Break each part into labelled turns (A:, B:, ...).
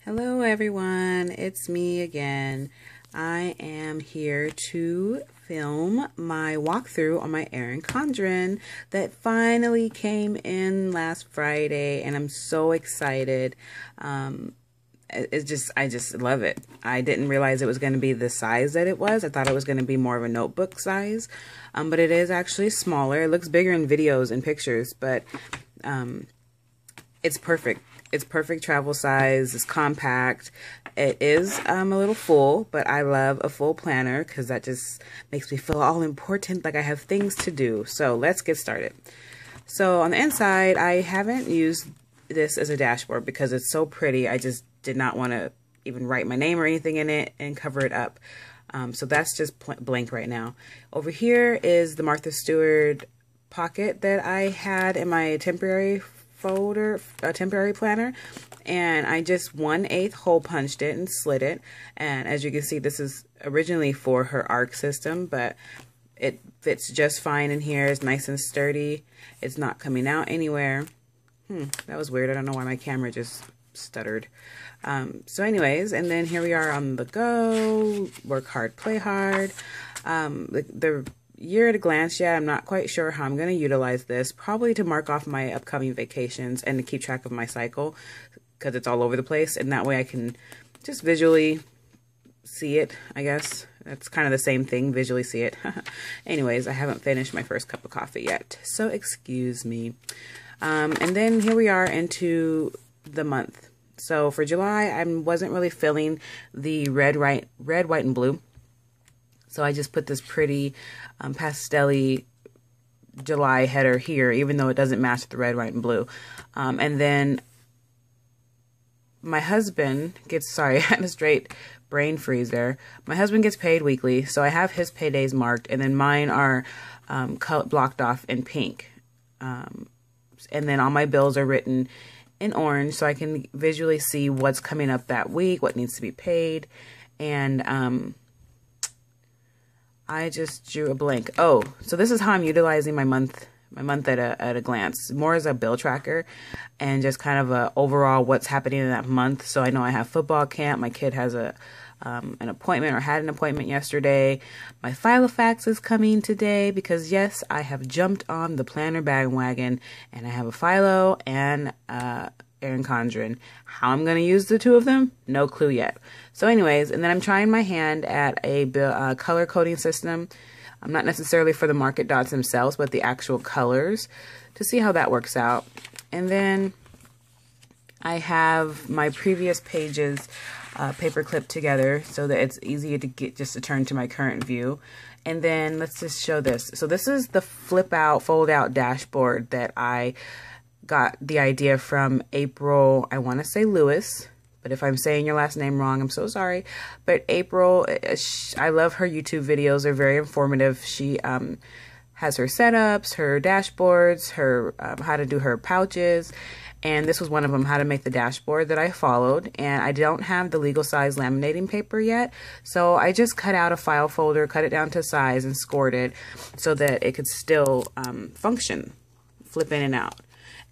A: Hello everyone, it's me again. I am here to film my walkthrough on my Erin Condren that finally came in last Friday, and I'm so excited. I just love it. I didn't realize it was going to be the size that it was. I thought it was going to be more of a notebook size, but it is actually smaller. It looks bigger in videos and pictures, but it's perfect. It's perfect travel size. It's compact. It is a little full, but I love a full planner because that just makes me feel all important, like I have things to do. So let's get started. So on the inside, I haven't used this as a dashboard because it's so pretty. I just did not want to even write my name or anything in it and cover it up. So that's just blank right now. Over here is the Martha Stewart pocket that I had in my temporary folder, a temporary planner, and I just 1/8 hole punched it and slid it. And as you can see, this is originally for her arc system, but it fits just fine in here. It's nice and sturdy. It's not coming out anywhere. That was weird. I don't know why my camera just stuttered. So anyways, and then here we are on the go. Work hard, play hard. The year at a glance yet. I'm not quite sure how I'm going to utilize this. Probably to mark off my upcoming vacations and to keep track of my cycle because it's all over the place. And that way I can just visually see it, I guess. That's kind of the same thing, visually see it. Anyways, I haven't finished my first cup of coffee yet, so excuse me. And then here we are into the month. So for July, I wasn't really feeling the red, white, and blue. So I just put this pretty pastel-y July header here, even though it doesn't match the red, white, and blue. And then my husband gets, sorry, I had a straight brain freeze there. My husband gets paid weekly, so I have his paydays marked, and then mine are blocked off in pink. And then all my bills are written in orange, so I can visually see what's coming up that week, what needs to be paid. And I just drew a blank. Oh, so this is how I'm utilizing my month at a glance, more as a bill tracker and just kind of a overall what's happening in that month. So I know I have football camp. My kid has an appointment or had an appointment yesterday. My Filofax is coming today because yes, I have jumped on the planner bandwagon and I have a Philo and Erin Condren. How I'm going to use the two of them? No clue yet. So anyways, and then I'm trying my hand at a color coding system. I'm not necessarily for the market dots themselves, but the actual colors to see how that works out. And then I have my previous pages paper clipped together so that it's easier to get just to turn to my current view. And then let's just show this. So this is the flip out, fold out dashboard that I got the idea from April, I want to say Lewis, but if I'm saying your last name wrong, I'm so sorry. But April, I love her YouTube videos. They're very informative. She has her setups, her dashboards, her how to do her pouches. And this was one of them, how to make the dashboard that I followed. And I don't have the legal size laminating paper yet. So I just cut out a file folder, cut it down to size and scored it so that it could still function, flip in and out.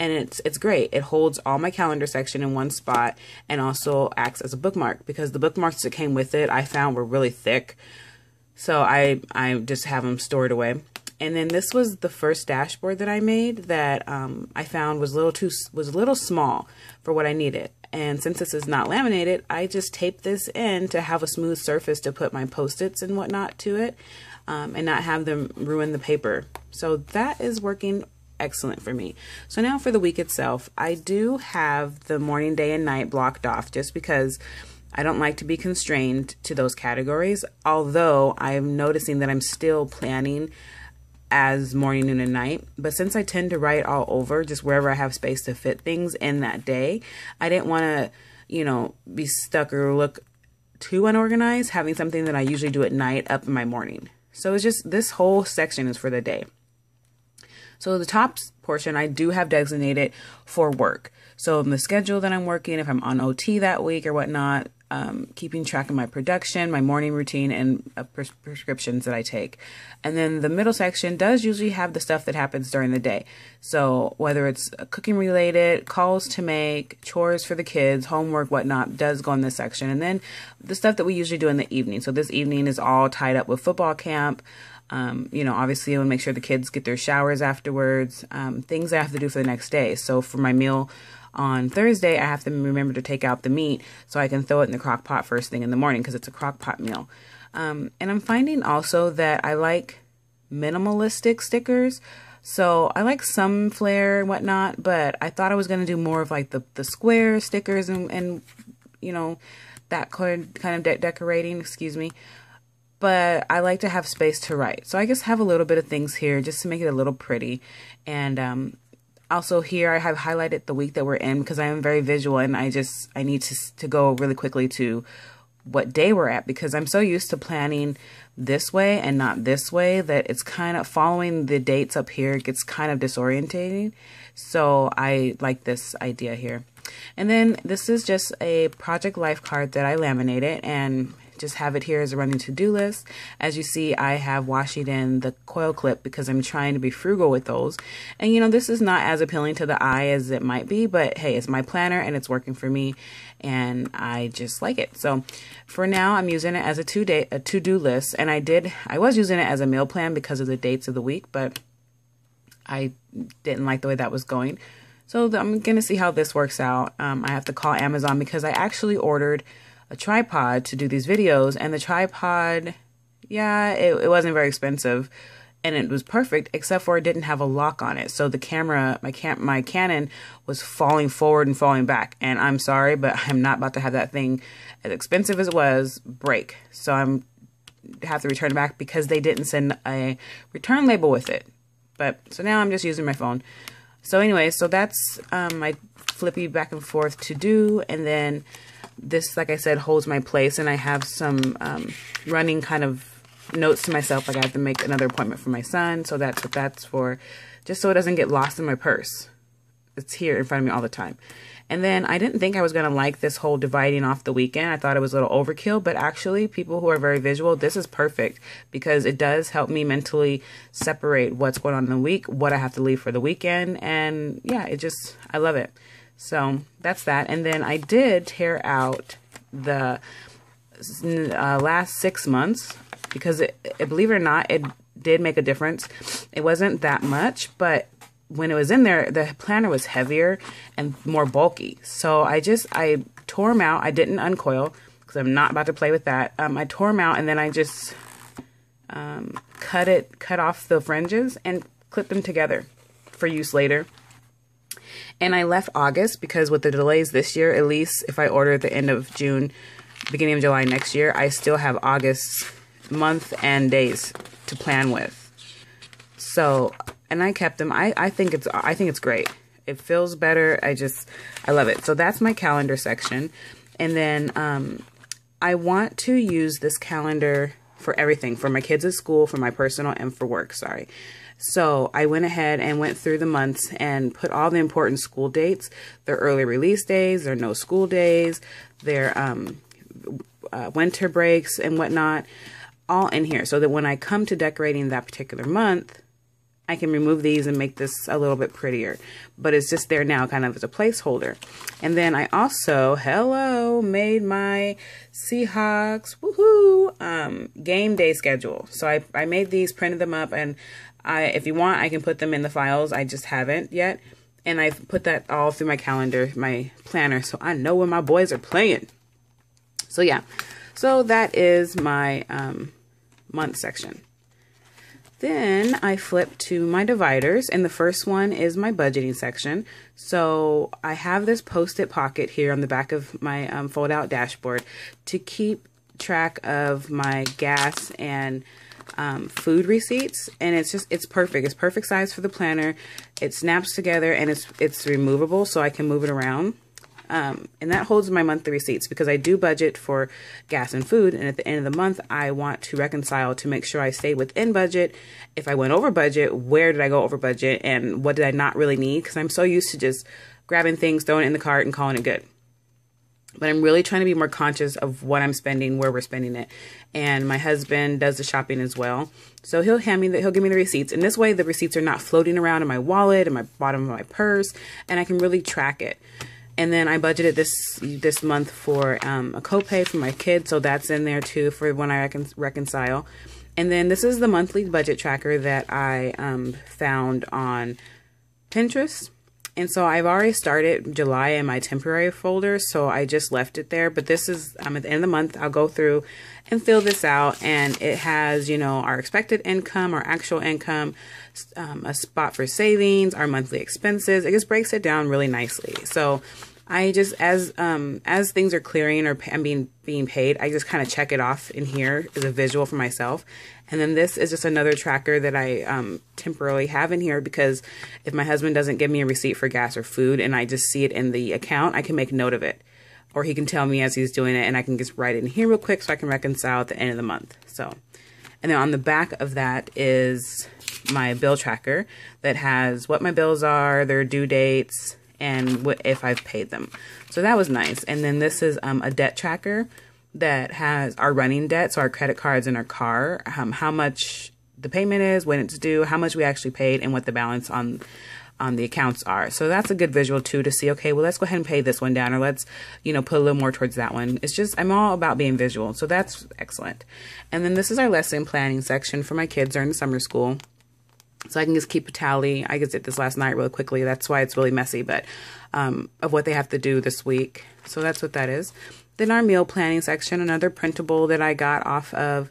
A: And it's great. It holds all my calendar section in one spot and also acts as a bookmark because the bookmarks that came with it I found were really thick. So I just have them stored away. And then this was the first dashboard that I made that I found was a little small for what I needed. And since this is not laminated, I just taped this in to have a smooth surface to put my Post-its and whatnot to it and not have them ruin the paper. So that is working excellent for me. So now for the week itself, I do have the morning, day, and night blocked off just because I don't like to be constrained to those categories, although I'm noticing that I'm still planning as morning, noon, and night. But since I tend to write all over, just wherever I have space to fit things in that day, I didn't want to, you know, be stuck or look too unorganized having something that I usually do at night up in my morning. So it's just, this whole section is for the day. So the top portion I do have designated for work. So in the schedule that I'm working, if I'm on OT that week or whatnot, keeping track of my production, my morning routine, and prescriptions that I take. And then the middle section does usually have the stuff that happens during the day. So whether it's cooking related, calls to make, chores for the kids, homework, whatnot, does go in this section. And then the stuff that we usually do in the evening. So this evening is all tied up with football camp. Obviously I want to make sure the kids get their showers afterwards, things I have to do for the next day. So for my meal on Thursday, I have to remember to take out the meat so I can throw it in the crock pot first thing in the morning because it's a crock pot meal. And I'm finding also that I like minimalistic stickers. So I like some flair and whatnot, but I thought I was going to do more of like the square stickers and that kind of decorating, excuse me. But I like to have space to write. So I just have a little bit of things here just to make it a little pretty. And also here I have highlighted the week that we're in because I am very visual and I need to go really quickly to what day we're at because I'm so used to planning this way and not this way that it's kind of following the dates up here gets kind of disorientating. So I like this idea here. And then this is just a project life card that I laminated and just have it here as a running to-do list. As you see, I have washi in the coil clip because I'm trying to be frugal with those. And this is not as appealing to the eye as it might be, but hey, it's my planner and it's working for me and I just like it. So for now, I'm using it as a to-do list, and I was using it as a meal plan because of the dates of the week, but I didn't like the way that was going. So I'm going to see how this works out. I have to call Amazon because I actually ordered a tripod to do these videos, and the tripod, yeah, it wasn't very expensive and it was perfect except for it didn't have a lock on it. So the camera, my Canon was falling forward and falling back, and I'm sorry, but I'm not about to have that thing, as expensive as it was, break. So I'm have to return it back because they didn't send a return label with it. But so now I'm just using my phone. So anyway, so that's my flippy back and forth to do, and then this, like I said, holds my place, and I have some running kind of notes to myself, like I have to make another appointment for my son, so that's what that's for, just so it doesn't get lost in my purse. It's here in front of me all the time. And then I didn't think I was going to like this whole dividing off the weekend. I thought it was a little overkill, but actually people who are very visual, this is perfect because it does help me mentally separate what's going on in the week, what I have to leave for the weekend, and yeah, I love it. So that's that. And then I did tear out the last 6 months because believe it or not, it did make a difference. It wasn't that much, but when it was in there, the planner was heavier and more bulky. So I tore them out. I didn't uncoil because I'm not about to play with that. I tore them out, and then I just cut off the fringes and clipped them together for use later. And I left August because with the delays this year, at least if I order at the end of June, beginning of July next year, I still have August month and days to plan with. So, and I kept them. I think it's great. It feels better. I love it. So that's my calendar section. And then I want to use this calendar for everything, for my kids at school, for my personal, and for work, sorry. So I went ahead and went through the months and put all the important school dates, their early release days, their no school days, their winter breaks and whatnot, all in here. So that when I come to decorating that particular month, I can remove these and make this a little bit prettier. But it's just there now kind of as a placeholder. And then I also, made my Seahawks, game day schedule. So I made these, printed them up, and if you want, I can put them in the files. I just haven't yet. And I've put that all through my calendar, my planner, so I know when my boys are playing. So yeah, so that is my month section. Then I flip to my dividers, and the first one is my budgeting section. So I have this Post-it pocket here on the back of my fold-out dashboard to keep track of my gas and food receipts, and it's perfect. It's perfect size for the planner. It snaps together, and it's removable, so I can move it around. And that holds my monthly receipts because I do budget for gas and food, and at the end of the month I want to reconcile to make sure I stay within budget. If I went over budget, where did I go over budget, and what did I not really need? Because I'm so used to just grabbing things, throwing it in the cart, and calling it good. But I'm really trying to be more conscious of what I'm spending, where we're spending it. And my husband does the shopping as well. So he'll give me the receipts. And this way the receipts are not floating around in my wallet and my bottom of my purse, and I can really track it. And then I budgeted this month for a copay for my kids, so that's in there too for when I reconcile. And then this is the monthly budget tracker that I found on Pinterest. And so I've already started July in my temporary folder, so I just left it there. But this is, at the end of the month, I'll go through and fill this out. And it has, our expected income, our actual income, a spot for savings, our monthly expenses. It just breaks it down really nicely. So I just, as things are clearing or I'm being paid, I just kind of check it off in here as a visual for myself. And then this is just another tracker that I temporarily have in here, because if my husband doesn't give me a receipt for gas or food and I just see it in the account, I can make note of it. Or he can tell me as he's doing it, and I can just write it in here real quick so I can reconcile at the end of the month. So, and then on the back of that is my bill tracker that has what my bills are, their due dates, and if I've paid them. So that was nice. And then this is a debt tracker that has our running debt, so our credit cards and our car, how much the payment is, when it's due, how much we actually paid, and what the balance on the accounts are. So that's a good visual too, to see, okay, well, let's go ahead and pay this one down, or let's, put a little more towards that one. It's just, I'm all about being visual. So that's excellent. And then this is our lesson planning section for my kids during the summer school. So I can just keep a tally. I just did this last night really quickly. That's why it's really messy, but of what they have to do this week. So that's what that is. Then our meal planning section, another printable that I got off of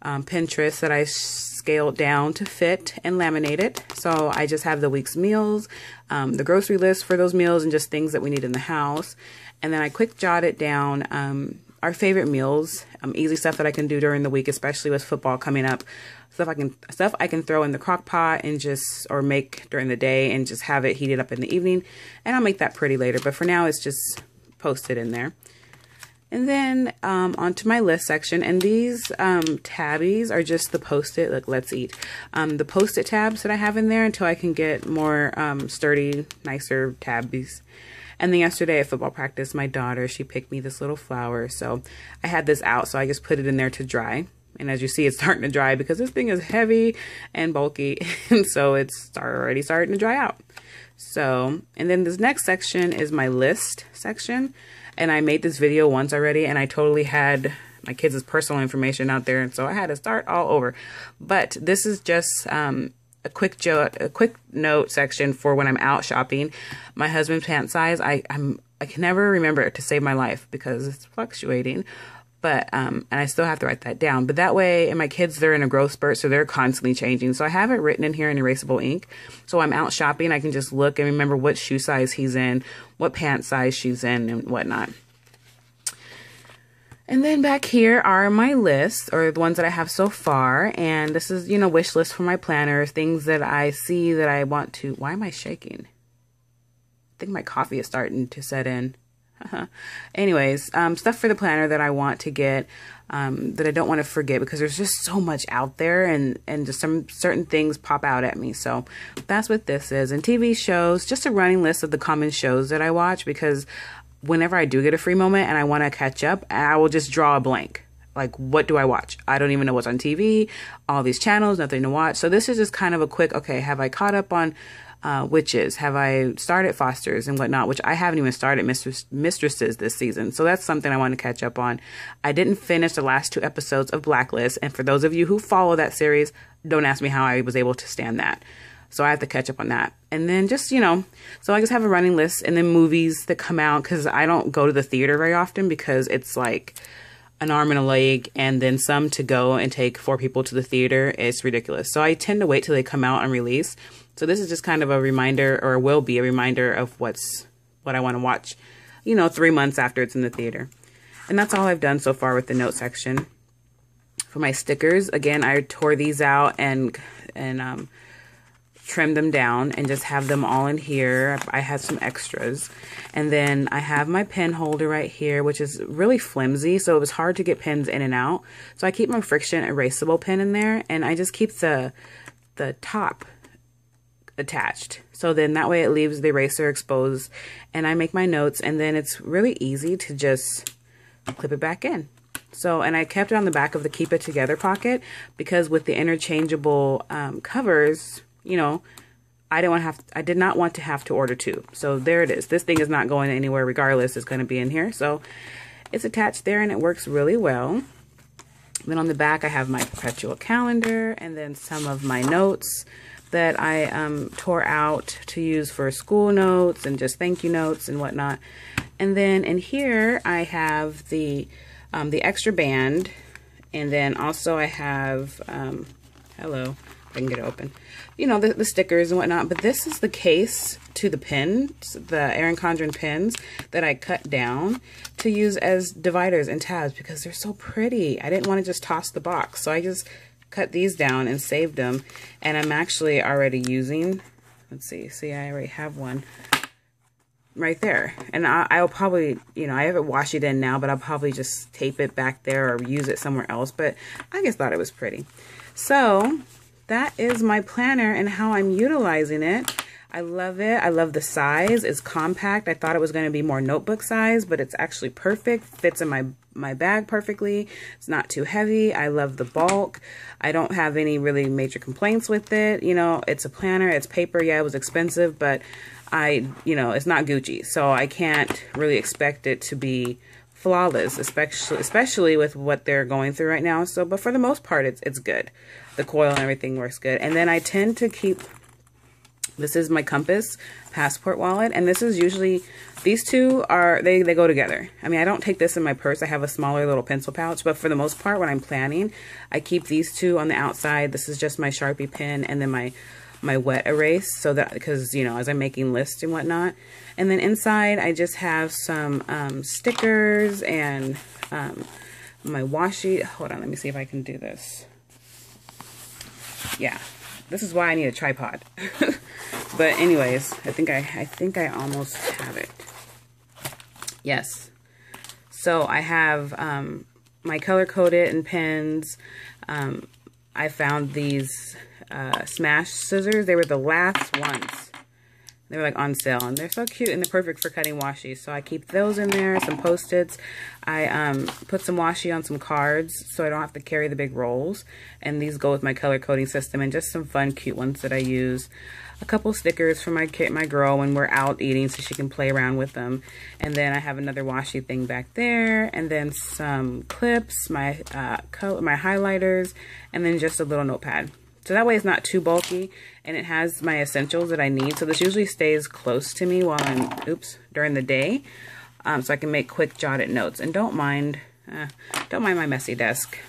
A: Pinterest that I scaled down to fit and laminated. So I just have the week's meals, the grocery list for those meals, and just things that we need in the house. And then I quick jotted down our favorite meals, easy stuff that I can do during the week, especially with football coming up. Stuff I can throw in the crock pot and or make during the day and just have it heated up in the evening. And I'll make that pretty later, but for now it's just posted in there. And then onto my list section, and these tabbies are just the post-it, like let's eat, the post-it tabs that I have in there until I can get more sturdy, nicer tabbies. And then yesterday at football practice, my daughter, she picked me this little flower, so I had this out, so I just put it in there to dry. And as you see, it's starting to dry because this thing is heavy and bulky, and so it's already starting to dry out. So, and then this next section is my list section. And I made this video once already, and I totally had my kids' personal information out there, and so I had to start all over. But this is just a quick note section for when I'm out shopping. My husband's pant size, I can never remember it to save my life because it's fluctuating. But and I still have to write that down. But that way, and my kids, they're in a growth spurt, so they're constantly changing. So I have it written in here in erasable ink. So I'm out shopping, I can just look and remember what shoe size he's in, what pant size she's in, and whatnot. And then back here are my lists, or the ones that I have so far. And this is, wish list for my planner, things that I see that I want to. Why am I shaking? I think my coffee is starting to set in. Anyways, stuff for the planner that I want to get, that I don't want to forget, because there's just so much out there, and just some certain things pop out at me. So that's what this is. And TV shows, just a running list of the common shows that I watch, because whenever I do get a free moment and I want to catch up, I will just draw a blank. Like, what do I watch? I don't even know what's on TV, all these channels, nothing to watch. So this is just kind of a quick, okay, have I caught up on Witches? Have I started Fosters and whatnot, which I haven't even started Mistresses this season. So that's something I want to catch up on. I didn't finish the last 2 episodes of Blacklist. And for those of you who follow that series, don't ask me how I was able to stand that. So I have to catch up on that. And then just, so I just have a running list, and then movies that come out, because I don't go to the theater very often, because it's like an arm and a leg, and then some to go and take 4 people to the theater. It's ridiculous. So I tend to wait till they come out and release. So this is just kind of a reminder, or will be a reminder of what I want to watch, 3 months after it's in the theater. And that's all I've done so far with the note section. For my stickers, again, I tore these out and trimmed them down and just have them all in here. I had some extras. And then I have my pen holder right here, which is really flimsy, so it was hard to get pens in and out. So I keep my friction erasable pen in there, and I just keep the top attached. So then that way it leaves the eraser exposed and I make my notes, and then it's really easy to just clip it back in. So, and I kept it on the back of the Keep It Together pocket because with the interchangeable covers, you know, I did not want to have to order two. So there it is. This thing is not going anywhere regardless. It's going to be in here. So it's attached there and it works really well. Then on the back I have my perpetual calendar and then some of my notes that I tore out to use for school notes and just thank you notes and whatnot. And then in here I have the extra band, and then also I have, hello, if I can get it open, you know, the stickers and whatnot. But this is the case to the pins, the Erin Condren pins that I cut down to use as dividers and tabs because they're so pretty. I didn't want to just toss the box, so I just cut these down and saved them. And I'm actually already using, let's see, I already have one right there. And I'll probably, you know, I have it washi it in now, but I'll probably just tape it back there or use it somewhere else. But I just thought it was pretty. So that is my planner and how I'm utilizing it. I love it. I love the size. It's compact. I thought it was going to be more notebook size, but it's actually perfect. Fits in my bag perfectly. It's not too heavy. I love the bulk. I don't have any really major complaints with it. You know, it's a planner. It's paper. Yeah, it was expensive, but you know, it's not Gucci, so I can't really expect it to be flawless, especially with what they're going through right now. So, but for the most part, it's good. The coil and everything works good. And then I tend to keep, this is my Compass passport wallet, and this is usually, these two are, they go together. I mean, I don't take this in my purse. I have a smaller little pencil pouch, but for the most part, when I'm planning, I keep these two on the outside. This is just my Sharpie pen, and then my wet erase, so that, because, you know, as I'm making lists and whatnot. And then inside I just have some stickers and my washi. Hold on, let me see if I can do this. Yeah, this is why I need a tripod. But anyways, I think I almost have it. Yes. So I have my color coded and pens. I found these Smash scissors. They were the last ones. They were like on sale, and they're so cute, and they're perfect for cutting washi. So I keep those in there. Some Post-its. I put some washi on some cards so I don't have to carry the big rolls. And these go with my color coding system, and just some fun, cute ones that I use. A couple stickers for my girl when we're out eating, so she can play around with them. And then I have another washi thing back there, and then some clips, my highlighters, and then just a little notepad. So that way it's not too bulky, and it has my essentials that I need. So this usually stays close to me while I'm, during the day, so I can make quick jotted notes. And don't mind my messy desk.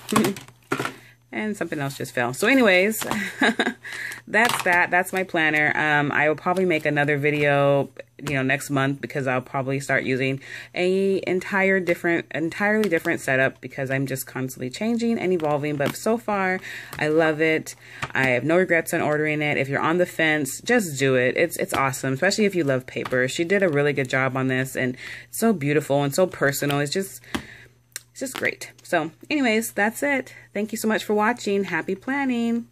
A: And something else just fell. So anyways, that's my planner. I will probably make another video, you know, next month, because I'll probably start using a entirely different setup, because I'm just constantly changing and evolving. But so far, I love it. I have no regrets on ordering it. If you're on the fence, just do it. It's awesome, especially if you love paper. She did a really good job on this, and it's so beautiful and so personal. It's just great. So anyways, that's it. Thank you so much for watching. Happy planning.